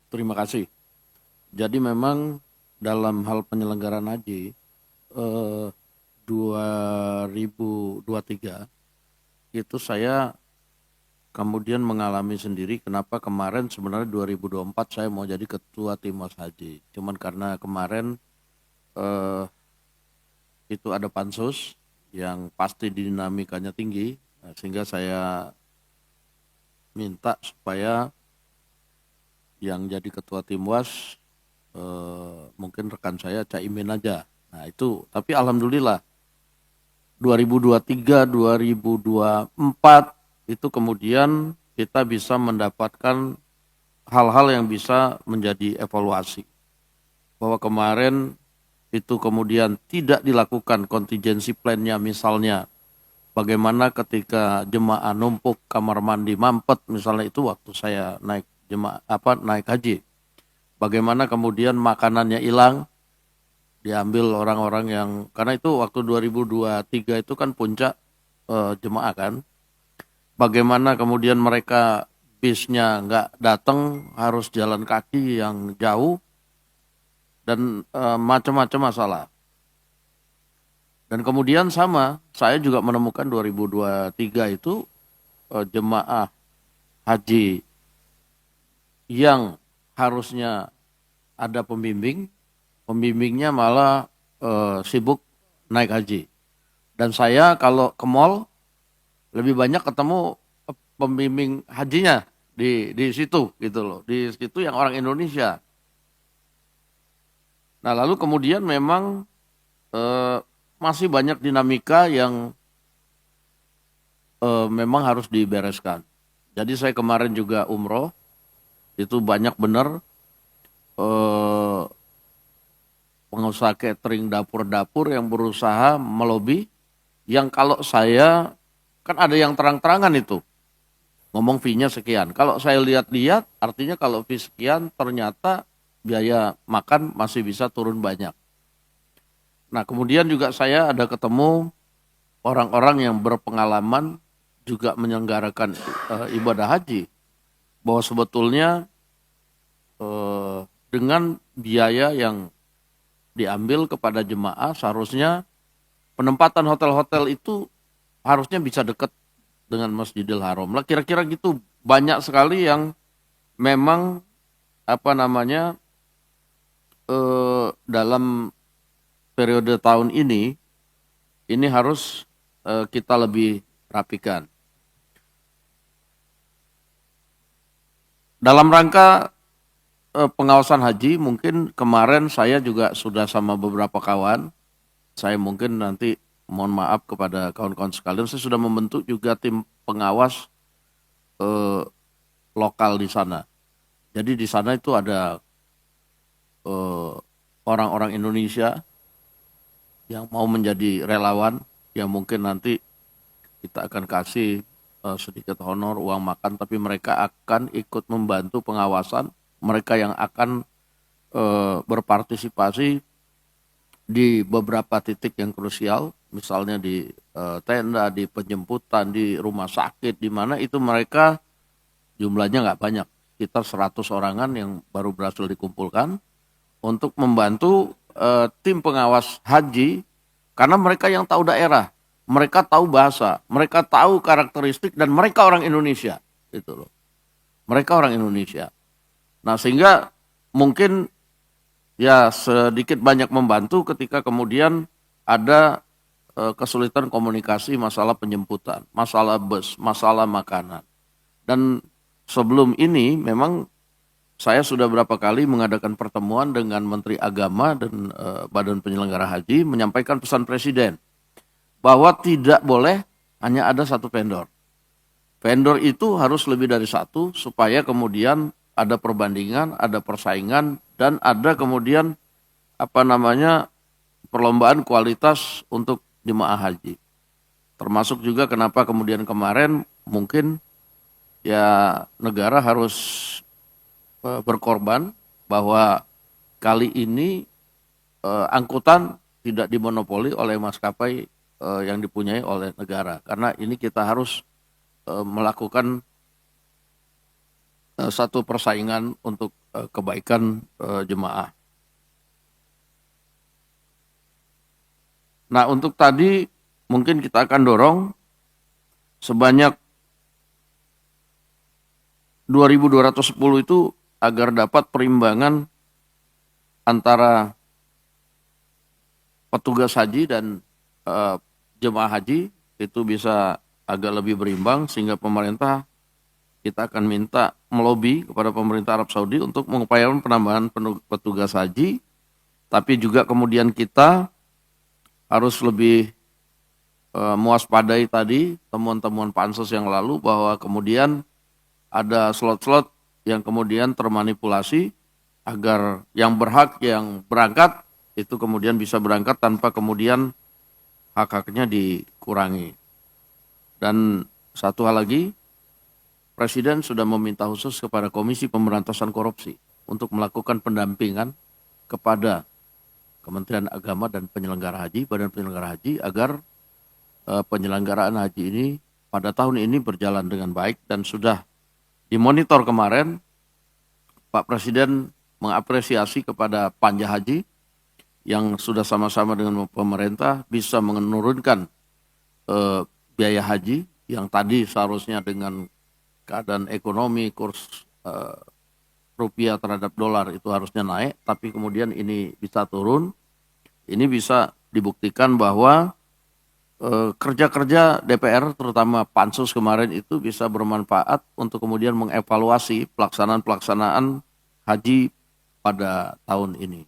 Terima kasih. Jadi memang dalam hal penyelenggaraan haji eh, 2023 itu saya kemudian mengalami sendiri kenapa kemarin sebenarnya 2024 saya mau jadi ketua Timnas Haji. Cuman karena kemarin eh, itu ada pansus yang pasti dinamikanya tinggi, sehingga saya minta supaya yang jadi ketua Timwas mungkin rekan saya Caimin aja. Nah itu, tapi alhamdulillah 2023, 2024 itu kemudian kita bisa mendapatkan hal-hal yang bisa menjadi evaluasi. Bahwa kemarin itu kemudian tidak dilakukan contingency plan-nya, misalnya bagaimana ketika jemaah numpuk kamar mandi mampet, misalnya itu waktu saya naik naik haji. Bagaimana kemudian makanannya hilang, diambil orang-orang yang, karena itu waktu 2023 itu kan puncak jemaah kan. Bagaimana kemudian mereka bisnya nggak datang, harus jalan kaki yang jauh, dan macam-macam masalah. Dan kemudian sama, saya juga menemukan 2023 itu jemaah haji yang harusnya ada pembimbing, pembimbingnya malah sibuk naik haji. Dan saya kalau ke mall lebih banyak ketemu pembimbing hajinya di situ gitu loh, di situ yang orang Indonesia. Nah lalu kemudian memang eh, masih banyak dinamika yang memang harus dibereskan. Jadi saya kemarin juga umroh, itu banyak benar eh, pengusaha catering, dapur-dapur yang berusaha melobi, yang kalau saya, kan ada yang terang-terangan itu, ngomong fee-nya sekian. Kalau saya lihat-lihat, artinya kalau fee sekian, ternyata biaya makan masih bisa turun banyak. Nah kemudian juga saya ada ketemu orang-orang yang berpengalaman juga menyelenggarakan ibadah haji, bahwa sebetulnya dengan biaya yang diambil kepada jemaah, seharusnya penempatan hotel-hotel itu harusnya bisa dekat dengan Masjidil Haram lah, kira-kira gitu. Banyak sekali yang memang apa namanya dalam periode tahun ini harus kita lebih rapikan dalam rangka pengawasan haji. Mungkin kemarin saya juga sudah sama beberapa kawan, saya mungkin nanti mohon maaf kepada kawan-kawan sekalian, saya sudah membentuk juga tim pengawas eh, lokal di sana. Jadi di sana itu ada eh, orang-orang Indonesia yang mau menjadi relawan, yang mungkin nanti kita akan kasih sedikit honor uang makan, tapi mereka akan ikut membantu pengawasan, mereka yang akan berpartisipasi di beberapa titik yang krusial, misalnya di tenda, di penjemputan, di rumah sakit, di mana itu mereka jumlahnya nggak banyak, sekitar 100 orangan yang baru berhasil dikumpulkan untuk membantu tim pengawas haji, karena mereka yang tahu daerah, mereka tahu bahasa, mereka tahu karakteristik, dan mereka orang Indonesia, gitu loh. Mereka orang Indonesia. Nah sehingga mungkin ya sedikit banyak membantu ketika kemudian ada kesulitan komunikasi, masalah penjemputan, masalah bus, masalah makanan. Dan sebelum ini memang saya sudah berapa kali mengadakan pertemuan dengan Menteri Agama dan Badan Penyelenggara Haji, menyampaikan pesan Presiden bahwa tidak boleh hanya ada satu vendor. Vendor itu harus lebih dari satu supaya kemudian ada perbandingan, ada persaingan, dan ada kemudian apa namanya perlombaan kualitas untuk jemaah haji. Termasuk juga kenapa kemudian kemarin mungkin ya negara harus berkorban, bahwa kali ini angkutan tidak dimonopoli oleh maskapai yang dipunyai oleh negara. Karena ini kita harus melakukan satu persaingan untuk kebaikan jemaah. Nah, untuk tadi mungkin kita akan dorong sebanyak 2.210 itu agar dapat perimbangan antara petugas haji dan jemaah haji itu bisa agak lebih berimbang, sehingga pemerintah kita akan minta melobi kepada pemerintah Arab Saudi untuk mengupayakan penambahan petugas haji, tapi juga kemudian kita harus lebih mewaspadai tadi temuan-temuan pansus yang lalu bahwa kemudian ada slot-slot yang kemudian termanipulasi agar yang berhak yang berangkat itu kemudian bisa berangkat tanpa kemudian hak-haknya dikurangi. Dan satu hal lagi, Presiden sudah meminta khusus kepada Komisi Pemberantasan Korupsi untuk melakukan pendampingan kepada Kementerian Agama dan penyelenggara haji, Badan Penyelenggara Haji, agar penyelenggaraan haji ini pada tahun ini berjalan dengan baik. Dan sudah dimonitor kemarin, Pak Presiden mengapresiasi kepada panja haji yang sudah sama-sama dengan pemerintah bisa menurunkan biaya haji yang tadi seharusnya dengan keadaan ekonomi kurs rupiah terhadap dolar itu harusnya naik, tapi kemudian ini bisa turun. Ini bisa dibuktikan bahwa kerja-kerja DPR terutama pansus kemarin itu bisa bermanfaat untuk kemudian mengevaluasi pelaksanaan haji pada tahun ini.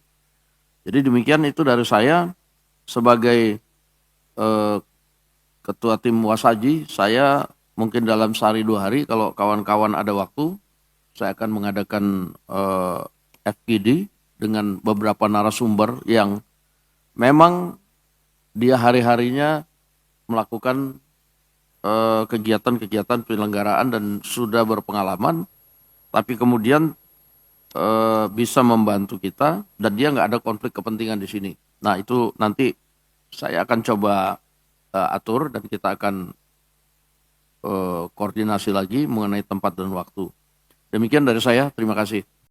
Jadi demikian itu dari saya sebagai ketua tim Washaji. Saya mungkin dalam sehari 2 hari kalau kawan-kawan ada waktu, saya akan mengadakan FGD dengan beberapa narasumber yang memang dia hari-harinya melakukan kegiatan-kegiatan penyelenggaraan dan sudah berpengalaman, tapi kemudian bisa membantu kita dan dia nggak ada konflik kepentingan di sini. Nah itu nanti saya akan coba atur dan kita akan koordinasi lagi mengenai tempat dan waktu. Demikian dari saya, terima kasih.